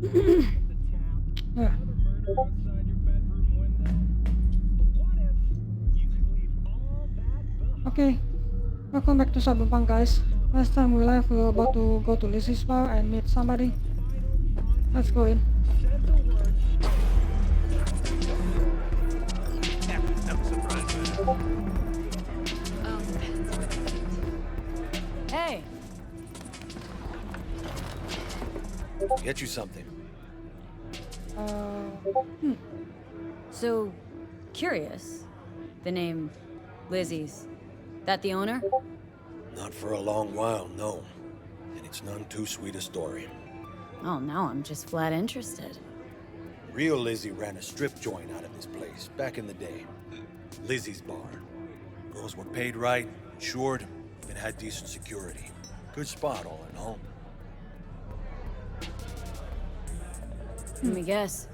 Yeah. Okay, welcome back to Cyberpunk, guys. Last time we left, we were about to go to Lizzie's bar and meet somebody. Let's go in. Hey! Get you something. So, curious. The name Lizzie's. That the owner? Not for a long while, no. And it's none too sweet a story. Oh, now I'm just flat interested. Real Lizzie ran a strip joint out of this place back in the day. Lizzie's bar. Girls were paid right, insured, and had decent security. Good spot, all in all. Let me guess.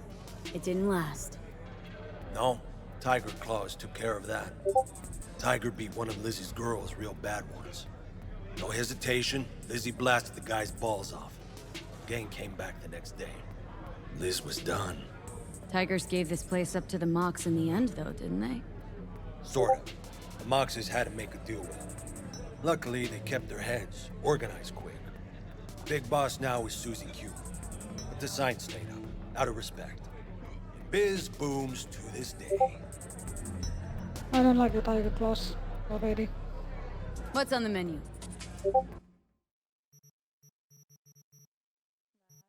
It didn't last. No, Tiger Claws took care of that. Tiger beat one of Lizzie's girls real bad once. No hesitation, Lizzie blasted the guy's balls off. Gang came back the next day. Liz was done. Tigers gave this place up to the Mox in the end, though, didn't they? Sorta. The Moxes had to make a deal with them. Luckily, they kept their heads, organized quick. Big boss now is Susie Q. But the sign stayed up, out of respect. And biz booms to this day. I don't like the Tiger Claws already. What's on the menu?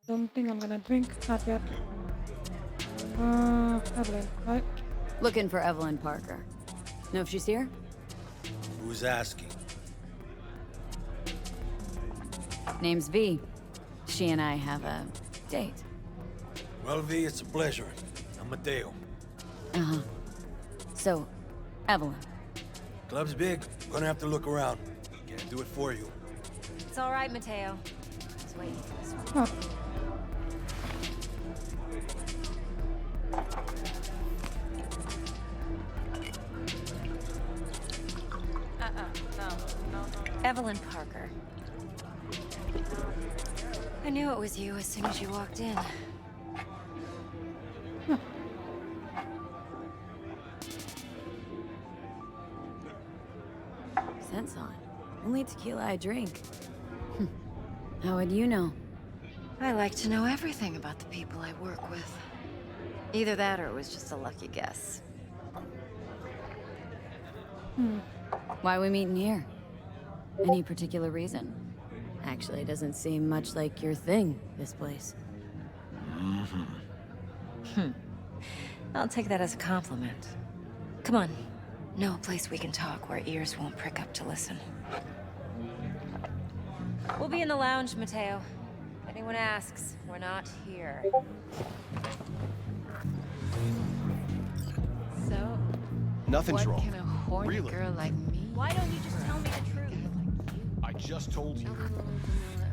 Don't think I'm gonna drink, not yet. Evelyn, right? Looking for Evelyn Parker. Know if she's here? Who's asking? Name's V. She and I have a date. Well, V, it's a pleasure. I'm Mateo. Uh-huh. So, Evelyn. Club's big. Gonna have to look around. Can't do it for you. It's all right, Mateo. Just waiting for this one. Oh, Evelyn Parker. I knew it was you as soon as you walked in. Scent's on. Only tequila I drink. How would you know? I like to know everything about the people I work with. Either that or it was just a lucky guess. Why are we meeting here? Any particular reason? Actually, it doesn't seem much like your thing, this place. I'll take that as a compliment. Come on. Know a place we can talk where ears won't prick up to listen. We'll be in the lounge, Mateo. If anyone asks, we're not here. So, Nothing's what wrong. can a horny Really? girl like me? Why don't you just tell me the truth? I just told you.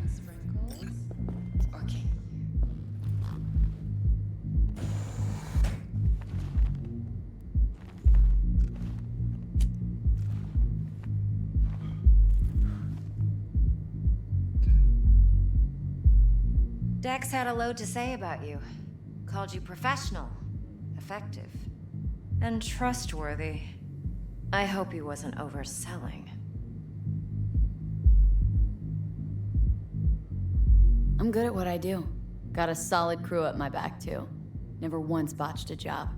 Sprinkles. Okay. Dex had a load to say about you. Called you professional, effective, and trustworthy. I hope he wasn't overselling. I'm good at what I do. Got a solid crew at my back, too. Never once botched a job.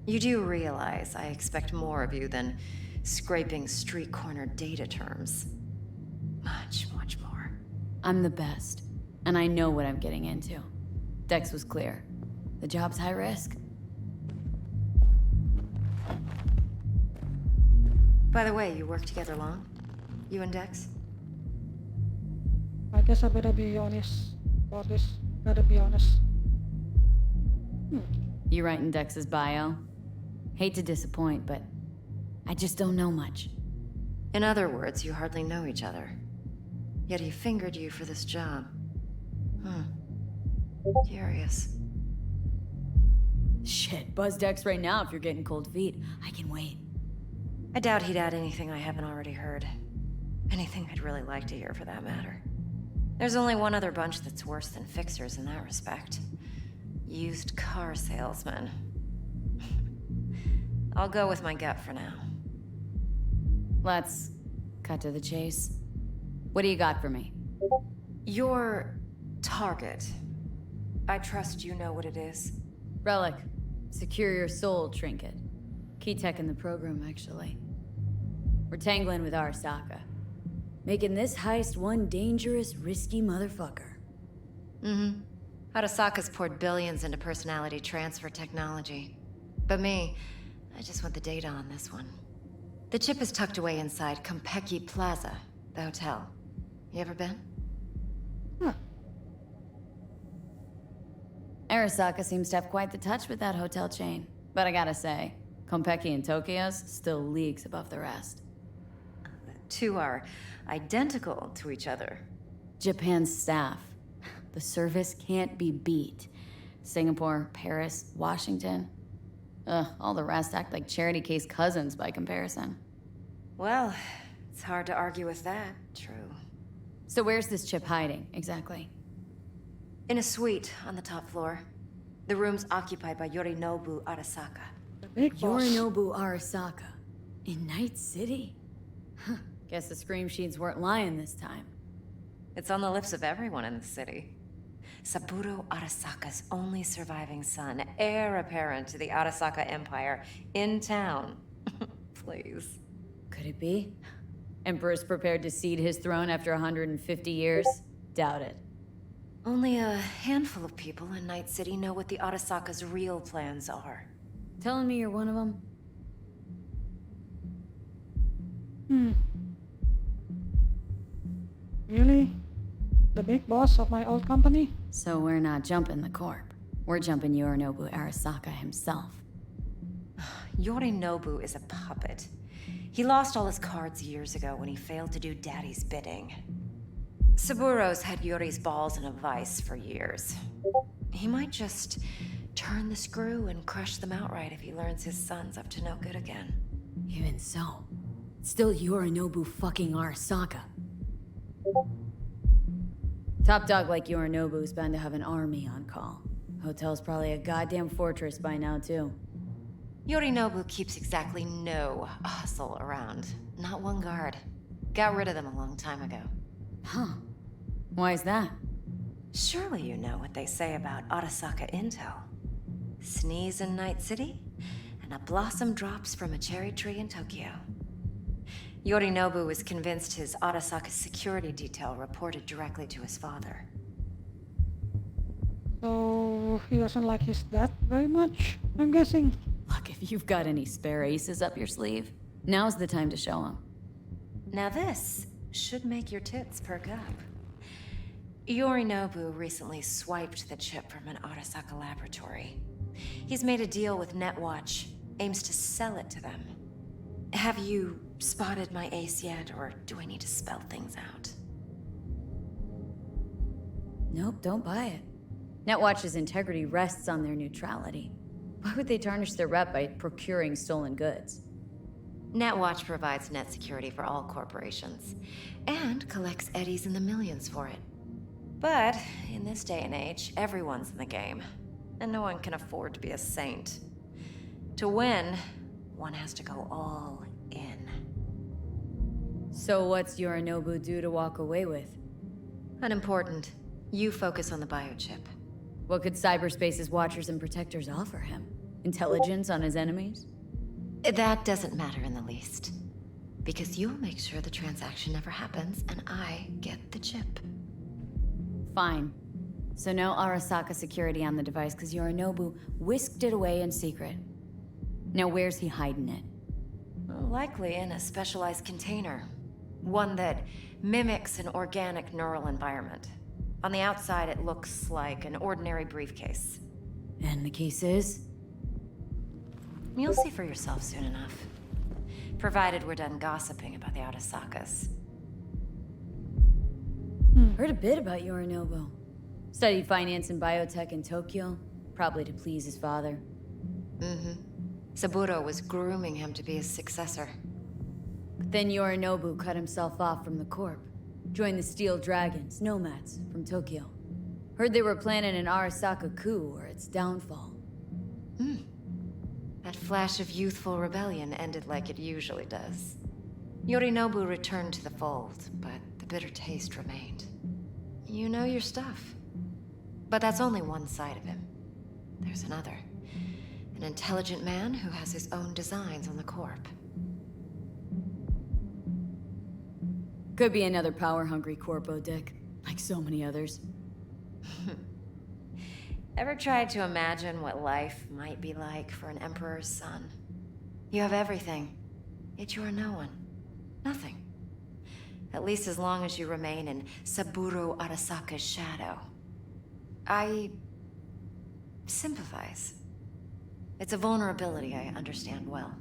You do realize I expect more of you than scraping street corner data terms. Much, much more. I'm the best, and I know what I'm getting into. Dex was clear. The job's high risk. By the way, you work together long? You and Dex? I guess I better be honest about this. Gotta be honest. You writing Dex's bio? Hate to disappoint, but I just don't know much. In other words, you hardly know each other. Yet he fingered you for this job. Curious. Shit, buzz Dex right now if you're getting cold feet. I can wait. I doubt he'd add anything I haven't already heard. Anything I'd really like to hear, for that matter. There's only one other bunch that's worse than fixers in that respect. Used car salesmen. I'll go with my gut for now. Let's cut to the chase. What do you got for me? Your target. I trust you know what it is. Relic. Secure your soul trinket. Key tech in the program, actually. We're tangling with Arasaka. Making this heist one dangerous, risky motherfucker. Mm-hmm. Arasaka's poured billions into personality transfer technology. But me, I just want the data on this one. The chip is tucked away inside Konpeki Plaza, the hotel. You ever been? Huh. Arasaka seems to have quite the touch with that hotel chain. But I gotta say, Konpeki in Tokyo's still leagues above the rest. The two are identical to each other. Japan's staff. The service can't be beat. Singapore, Paris, Washington. Ugh, all the rest act like charity case cousins by comparison. Well, it's hard to argue with that. True. So where's this chip hiding, exactly? In a suite on the top floor. The room's occupied by Yorinobu Arasaka. The big boss. Yorinobu Arasaka. In Night City? Huh. Guess the scream sheets weren't lying this time. It's on the lips of everyone in the city. Saburo Arasaka's only surviving son, heir apparent to the Arasaka Empire, in town. Please. Could it be? Emperor's prepared to cede his throne after 150 years? Doubt it. Only a handful of people in Night City know what the Arasaka's real plans are. Telling me you're one of them? Really? The big boss of my old company? So we're not jumping the corp. We're jumping Yorinobu Arasaka himself. Yorinobu is a puppet. He lost all his cards years ago when he failed to do Daddy's bidding. Saburo's had Yuri's balls in a vice for years. He might just turn the screw and crush them outright if he learns his son's up to no good again. Even so, it's still Yorinobu fucking Arasaka. Top dog like Yorinobu's bound to have an army on call. Hotel's probably a goddamn fortress by now, too. Yorinobu keeps exactly no hustle around. Not one guard. Got rid of them a long time ago. Huh. Why is that? Surely you know what they say about Arasaka intel. Sneeze in Night City, and a blossom drops from a cherry tree in Tokyo. Yorinobu was convinced his Arasaka security detail reported directly to his father. So he doesn't like his dad very much, I'm guessing. Look, if you've got any spare aces up your sleeve, now's the time to show them. Now this should make your tits perk up. Yorinobu recently swiped the chip from an Arasaka laboratory. He's made a deal with Netwatch, aims to sell it to them. Have you spotted my ace yet, or do I need to spell things out? Nope, don't buy it. Netwatch's integrity rests on their neutrality. Why would they tarnish their rep by procuring stolen goods? Netwatch provides net security for all corporations, and collects eddies in the millions for it. But in this day and age, everyone's in the game, and no one can afford to be a saint. To win, one has to go all in. So what's Yorinobu due to walk away with? Unimportant. You focus on the biochip. What could cyberspace's watchers and protectors offer him? Intelligence on his enemies? That doesn't matter in the least. Because you'll make sure the transaction never happens, and I get the chip. Fine. So no Arasaka security on the device because Yorinobu whisked it away in secret. Now where's he hiding it? Likely in a specialized container. One that mimics an organic neural environment. On the outside, it looks like an ordinary briefcase. And the case is? You'll see for yourself soon enough. Provided we're done gossiping about the Arasakas. Heard a bit about Yorinobu. Studied finance and biotech in Tokyo, probably to please his father. Mm-hmm. Saburo was grooming him to be his successor. But then Yorinobu cut himself off from the corp. Joined the Steel Dragons, nomads, from Tokyo. Heard they were planning an Arasaka coup or its downfall. That flash of youthful rebellion ended like it usually does. Yorinobu returned to the fold, but the bitter taste remained. You know your stuff. But that's only one side of him. There's another. An intelligent man who has his own designs on the Corp. Could be another power-hungry corpo dick, like so many others. Ever tried to imagine what life might be like for an emperor's son? You have everything, yet you are no one. Nothing. At least as long as you remain in Saburo Arasaka's shadow. I sympathize. It's a vulnerability I understand well.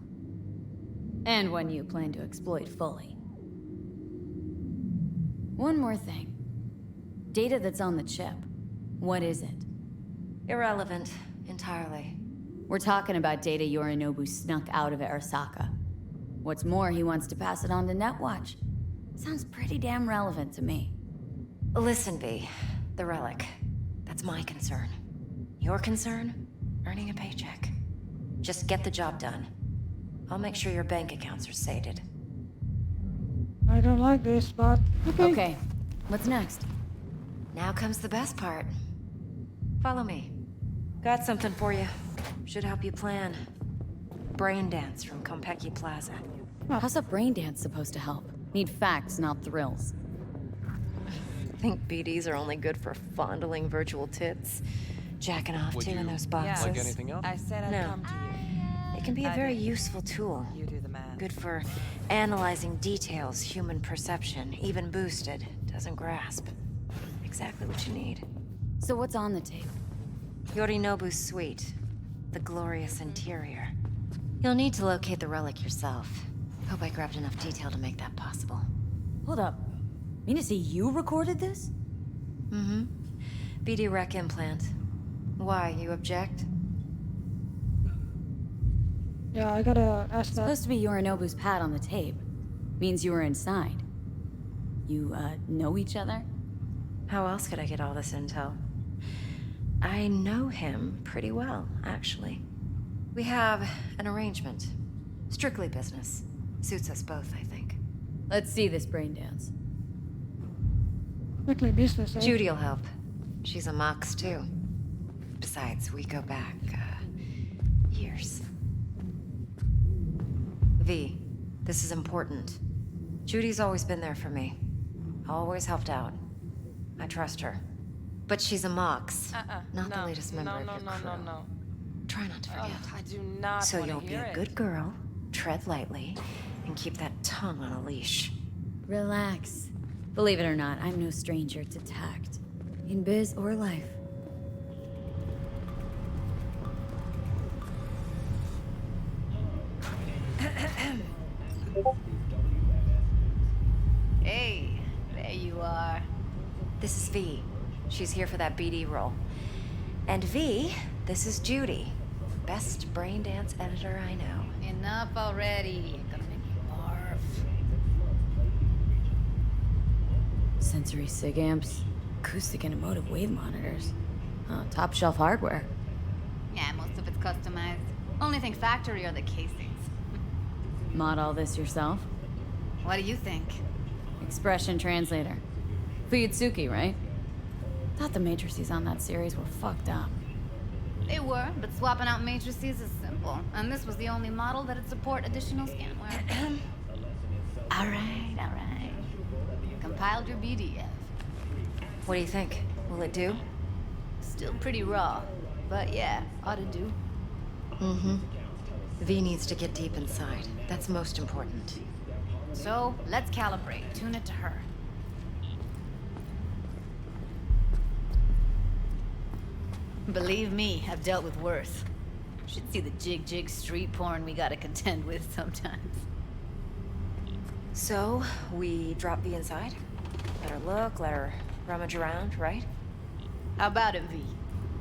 And one you plan to exploit fully. One more thing. Data that's on the chip. What is it? Irrelevant, entirely. We're talking about data Yorinobu snuck out of Arasaka. What's more, he wants to pass it on to Netwatch. Sounds pretty damn relevant to me. Listen, V. The relic. That's my concern. Your concern? Earning a paycheck. Just get the job done. I'll make sure your bank accounts are sated. I don't like this, but okay. Okay, what's next? Now comes the best part. Follow me. Got something for you. Should help you plan. Braindance from Konpeki Plaza. How's a brain dance supposed to help? Need facts, not thrills. Think BDs are only good for fondling virtual tits? Jacking off Would to in you those boxes? like anything else? I said I'd No. come to you. It can be a very useful tool. You do the math. Good for analyzing details human perception, even boosted, doesn't grasp. Exactly what you need. So what's on the tape? Yorinobu's suite. The glorious interior. You'll need to locate the relic yourself. Hope I grabbed enough detail to make that possible. Hold up. Mean to say you recorded this? Mm-hmm. BD rec implant. Why, you object? Yeah, I gotta ask that. Supposed to be Yorinobu's pad on the tape. Means you were inside. You, know each other? How else could I get all this intel? I know him pretty well, actually. We have an arrangement. Strictly business. Suits us both, I think. Let's see this brain dance. Quickly business, eh? Judy'll help. She's a Mox, too. Besides, we go back, years. V, this is important. Judy's always been there for me. Always helped out. I trust her. But she's a Mox, not the latest member of your crew. No. Try not to forget. I do not So want to you'll be hear a it. good girl, tread lightly, and keep that tongue on a leash. Relax. Believe it or not, I'm no stranger to tact. In biz or life. Hey, there you are. This is V. She's here for that BD role. And V, this is Judy. Best braindance editor I know. Enough already. You're gonna make me barf. Sensory sig amps, acoustic and emotive wave monitors. Oh, top shelf hardware. Yeah, most of it's customized. Only thing factory are the casings. Mod all this yourself? What do you think? Expression translator. Fuyutsuki, right? Thought the matrices on that series were fucked up. They were, but swapping out matrices is simple. And this was the only model that'd support additional scanware. all right. Compiled your BDF. What do you think? Will it do? Still pretty raw, but yeah, ought to do. Mm-hmm. V needs to get deep inside. That's most important. So, let's calibrate. Tune it to her. Believe me, I've dealt with worse. Should see the jig street porn we gotta contend with sometimes. So, we drop V inside? Let her look, let her rummage around, right? How about it, V?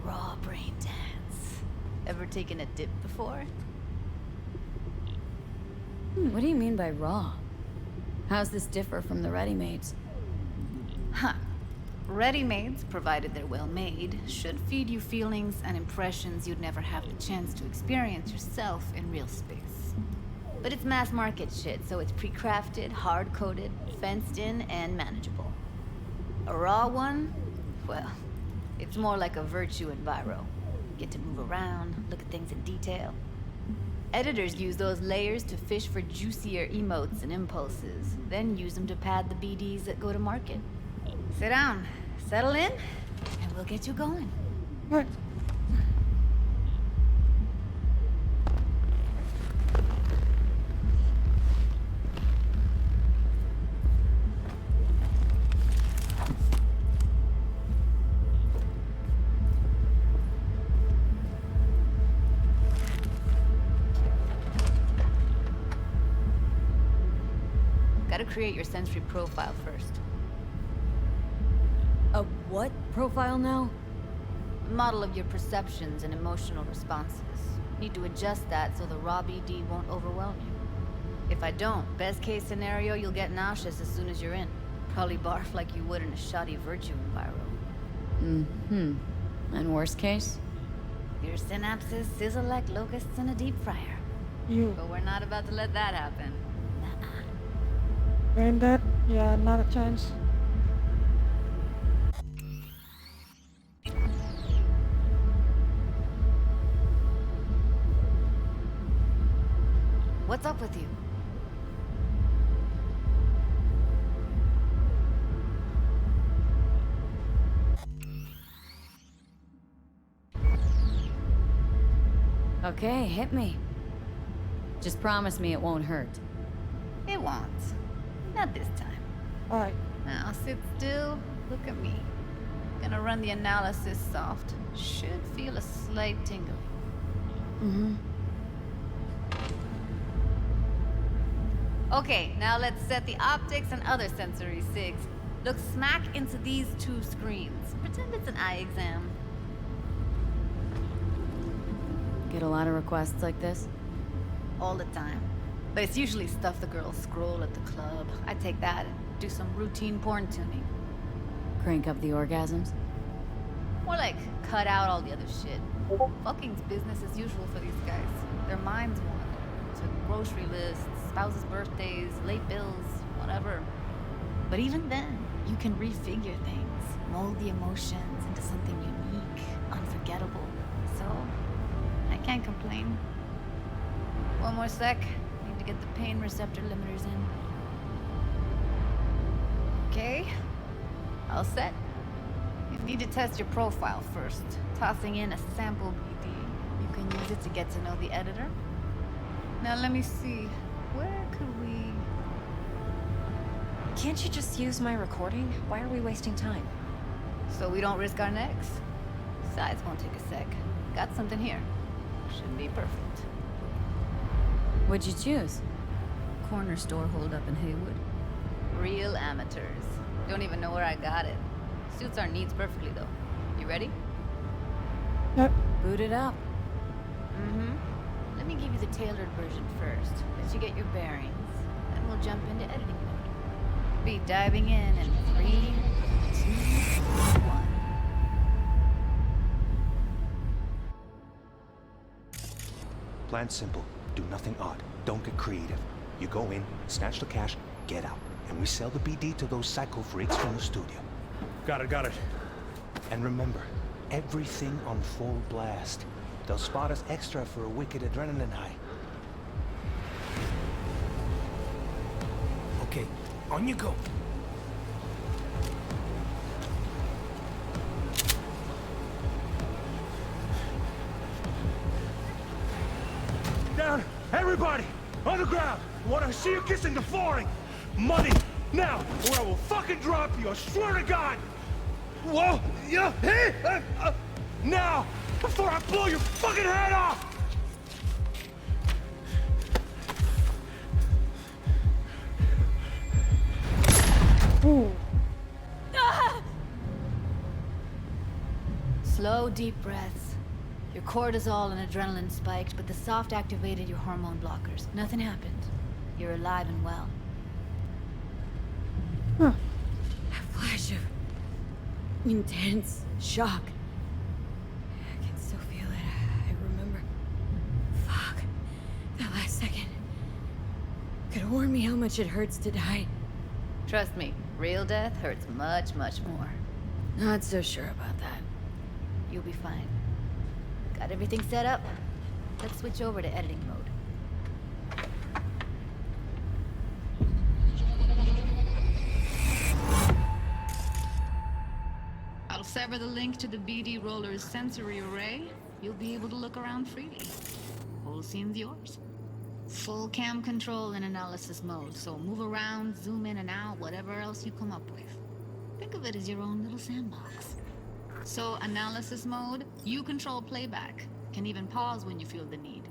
Raw brain dance. Ever taken a dip before? What do you mean by raw? How's this differ from the ready-mades? Huh. Ready-mades, provided they're well made, should feed you feelings and impressions you'd never have the chance to experience yourself in real space. But it's mass market shit, so it's pre-crafted, hard-coded, fenced in, and manageable. A raw one? Well, it's more like a virtue in Viro. Get to move around, look at things in detail. Editors use those layers to fish for juicier emotes and impulses, then use them to pad the BDs that go to market. Sit down, settle in, and we'll get you going. Right. Gotta create your sensory profile first. A what profile now? Model of your perceptions and emotional responses. Need to adjust that so the raw BD won't overwhelm you. If I don't, best case scenario, you'll get nauseous as soon as you're in. Probably barf like you would in a shoddy virtue enviro. Mm-hmm. And worst case? Your synapses sizzle like locusts in a deep fryer. You. But we're not about to let that happen. Nuh-uh. Brain dead? Yeah, not a chance. What's up with you? Okay, hit me. Just promise me it won't hurt. It won't. Not this time. Alright. Now sit still, look at me. Gonna run the analysis soft. Should feel a slight tingle. Mm-hmm. Okay, now let's set the optics and other sensory sigs. Look smack into these two screens. Pretend it's an eye exam. Get a lot of requests like this? All the time. But it's usually stuff the girls scroll at the club. I take that and do some routine porn tuning. Crank up the orgasms? More like cut out all the other shit. Fucking's business as usual for these guys. Their minds wander to grocery lists, spouses' birthdays, late bills, whatever. But even then, you can refigure things, mold the emotions into something unique, unforgettable. So, I can't complain. One more sec. Need to get the pain receptor limiters in. Okay. All set. You need to test your profile first. Tossing in a sample BD. You can use it to get to know the editor. Now let me see. Where could we... Can't you just use my recording? Why are we wasting time? So we don't risk our necks? Besides, won't take a sec. Got something here. Should be perfect. What'd you choose? Corner store hold up in Haywood. Real amateurs. Don't even know where I got it. Suits our needs perfectly though. You ready? Yep. Boot it up. Mm-hmm. Let me give you the tailored version first. Let you get your bearings. Then we'll jump into editing mode. Be diving in 3, 2, 1. Plan simple. Do nothing odd. Don't get creative. You go in, snatch the cash, get out. And we sell the BD to those psycho freaks from the studio. Got it. And remember, everything on full blast. They'll spot us extra for a wicked adrenaline high. Okay, on you go. Down! Everybody! On the ground! I want to see you kissing the flooring! Money! Now! Or I will fucking drop you! I swear to God! Whoa! Yeah! Hey! Now! Before I blow your fucking head off! Ooh. Slow, deep breaths. Your cortisol and adrenaline spiked, but the soft activated your hormone blockers. Nothing happened. You're alive and well. Huh. A flash of intense shock. I can still feel it. I remember. Fuck. That last second. Could warn me how much it hurts to die. Trust me, real death hurts much, much more. Not so sure about that. You'll be fine. Got everything set up? Let's switch over to editing mode. I'll sever the link to the BD Roller's sensory array. You'll be able to look around freely. Whole scene's yours. Full cam control in analysis mode, so move around, zoom in and out, whatever else you come up with. Think of it as your own little sandbox. So, analysis mode, you control playback. Can even pause when you feel the need.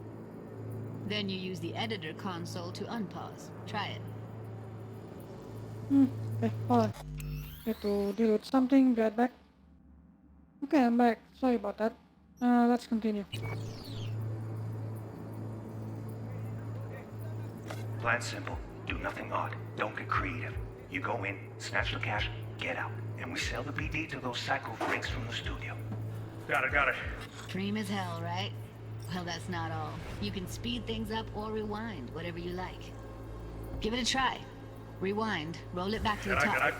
Then you use the editor console to unpause. Try it. Okay, hold on. Need to deal with something, be right back. Okay, I'm back. Sorry about that. Let's continue. Plan simple. Do nothing odd. Don't get creative. You go in, snatch the cash, get out. And we sell the BD to those psycho freaks from the studio. Got it. Dream as hell, right? Well, that's not all. You can speed things up or rewind, whatever you like. Give it a try. Rewind, roll it back to the top.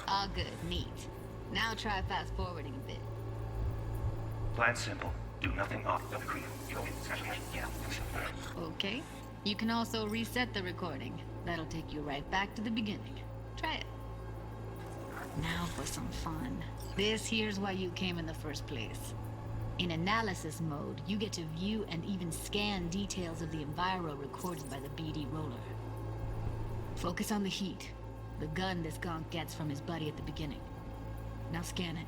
All good, neat. Now try fast forwarding a bit. Plan simple. Do nothing odd. Don't creep. Go in, snatch the cash, get out. Okay. You can also reset the recording. That'll take you right back to the beginning. Try it. Now for some fun. This here's why you came in the first place. In analysis mode, you get to view and even scan details of the enviro recorded by the BD roller. Focus on the heat, the gun this gonk gets from his buddy at the beginning. Now scan it.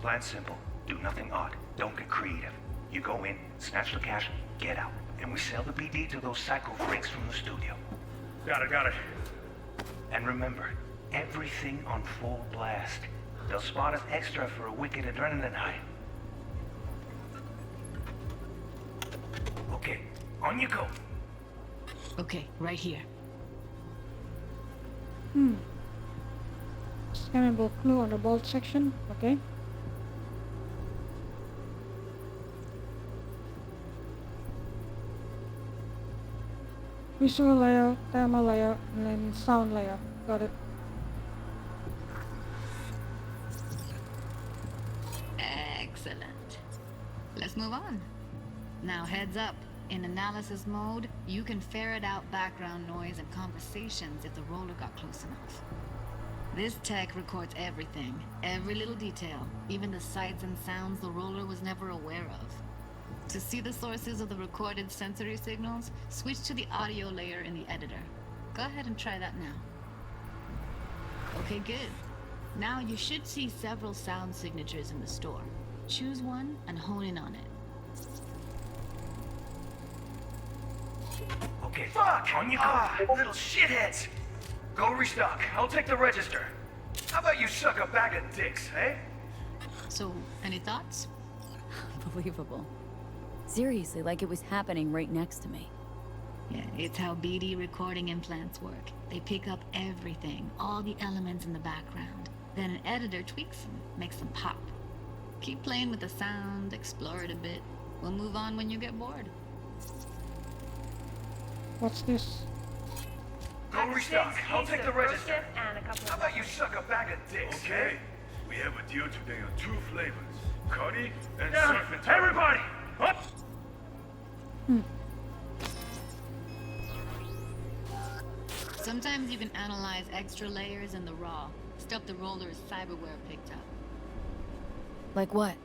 Plan simple. Do nothing odd. Don't get creative. You go in, snatch the cash, get out. And we sell the BD to those psycho freaks from the studio. Got it. And remember, everything on full blast. They'll spot us extra for a wicked adrenaline high. Okay, on you go. Okay, right here. Scannable clue on the bolt section. Okay. Visual layer, thermal layer, and then sound layer. Got it. Excellent. Let's move on. Now heads up. In analysis mode, you can ferret out background noise and conversations if the roller got close enough. This tech records everything, every little detail, even the sights and sounds the roller was never aware of. To see the sources of the recorded sensory signals, switch to the audio layer in the editor. Go ahead and try that now. Okay, good. Now you should see several sound signatures in the store. Choose one and hone in on it. Okay, fuck! On you go! Little shitheads! Go restock. I'll take the register. How about you suck a bag of dicks, eh? So, any thoughts? Unbelievable. Seriously, like it was happening right next to me. Yeah, it's how BD recording implants work. They pick up everything, all the elements in the background. Then an editor tweaks them, makes them pop. Keep playing with the sound, explore it a bit. We'll move on when you get bored. What's this? Go restock. I'll take the register. How about you suck a bag of dicks, Okay. eh? We have a deal today on 2 flavors. Cuddy and surf and turf. Everybody! Up! Sometimes you can analyze extra layers in the raw, stuff the roller's cyberware picked up. Like what?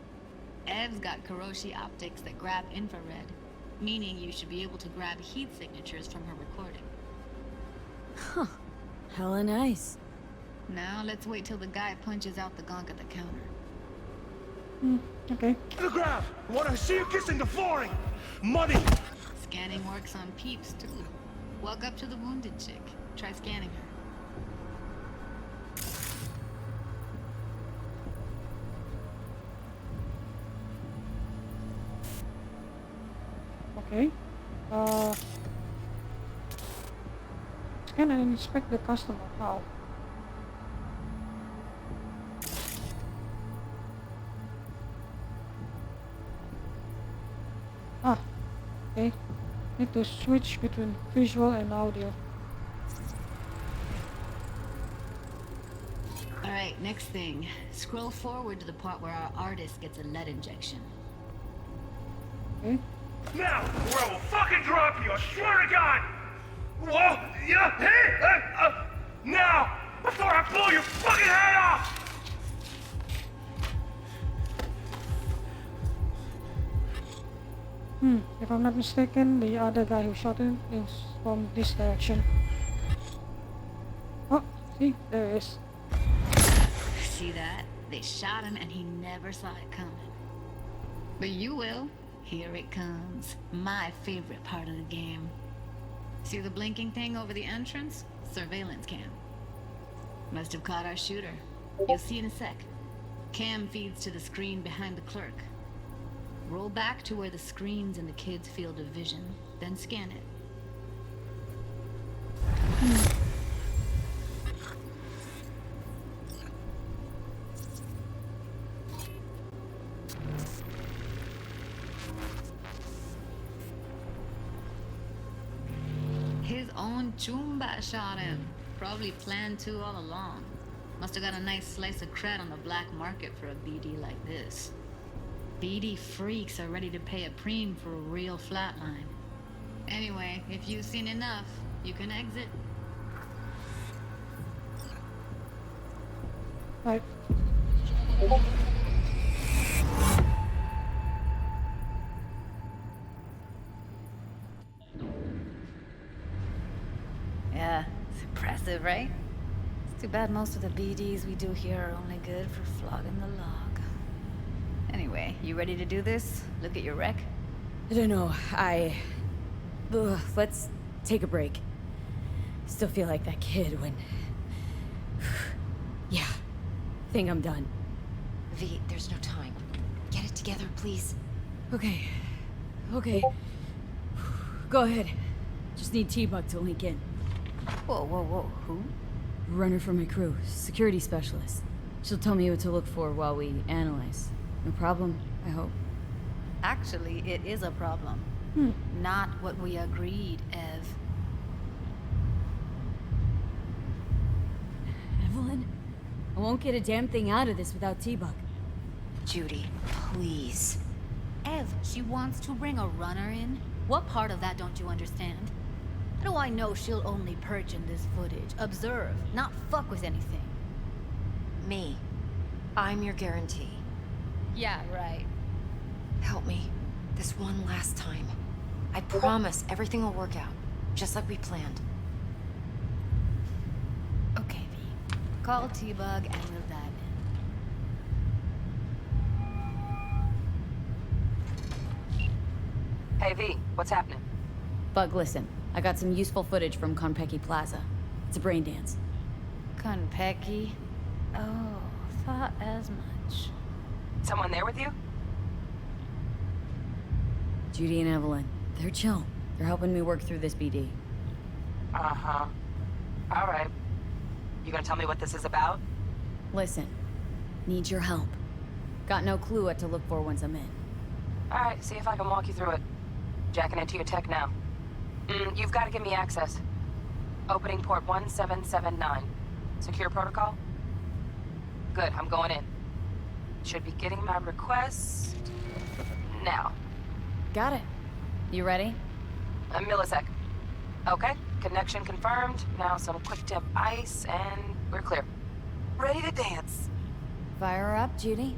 Ev's got Kiroshi optics that grab infrared, meaning you should be able to grab heat signatures from her recording. Huh. Hella nice. Now let's wait till the guy punches out the gonk at the counter. Okay. To the ground! I want to see you kissing the flooring! Money! Scanning works on peeps, too. Walk up to the wounded chick. Try scanning her. Okay. Can I inspect the customer now? Ah, okay. Need to switch between visual and audio. Alright, next thing. Scroll forward to the part where our artist gets a lead injection. Okay. Now, or I will fucking drop you, I swear to God! Whoa, yeah, hey, now, before I blow your fucking head off! If I'm not mistaken, the other guy who shot him is from this direction. Oh, see, there it is. See that? They shot him and he never saw it coming. But you will. Here it comes. My favorite part of the game. See the blinking thing over the entrance? Surveillance cam. Must have caught our shooter. You'll see in a sec. Cam feeds to the screen behind the clerk. Roll back to where the screen's in the kid's field of vision, then scan it. His own Chumba shot him. Probably planned to all along. Must have got a nice slice of cred on the black market for a BD like this. BD freaks are ready to pay a preem for a real flatline. Anyway, if you've seen enough, you can exit. Right. Yeah, it's impressive, right? It's too bad most of the BDs we do here are only good for flogging the log. Anyway, you ready to do this? Look at your wreck? I don't know, let's take a break. Still feel like that kid when... Yeah, think I'm done. V, there's no time. Get it together, please. Okay. Go ahead. Just need T-Bug to link in. Whoa, who? Runner for my crew, security specialist. She'll tell me what to look for while we analyze. No problem, I hope. Actually, it is a problem. Not what we agreed, Ev. Evelyn? I won't get a damn thing out of this without T-Bug. Judy, please. Ev, she wants to bring a runner in? What part of that don't you understand? How do I know she'll only perch in this footage, observe, not fuck with anything? Me. I'm your guarantee. Yeah, right. Help me. This one last time. I promise everything will work out. Just like we planned. Okay, V. Call T-Bug and we'll dive in. Hey, V, what's happening? Bug, listen. I got some useful footage from Konpeki Plaza. It's a brain dance. Konpeki? Oh, thought as much. Someone there with you? Judy and Evelyn. They're chill. They're helping me work through this BD. Uh-huh. All right. You gonna tell me what this is about? Listen. Need your help. Got no clue what to look for once I'm in. All right, see if I can walk you through it. Jacking into your tech now. You've got to give me access. Opening port 1779. Secure protocol? Good, I'm going in. Should be getting my request now. Got it. You ready? A millisec. Okay, connection confirmed. Now some quick tip ice and we're clear. Ready to dance. Fire her up, Judy.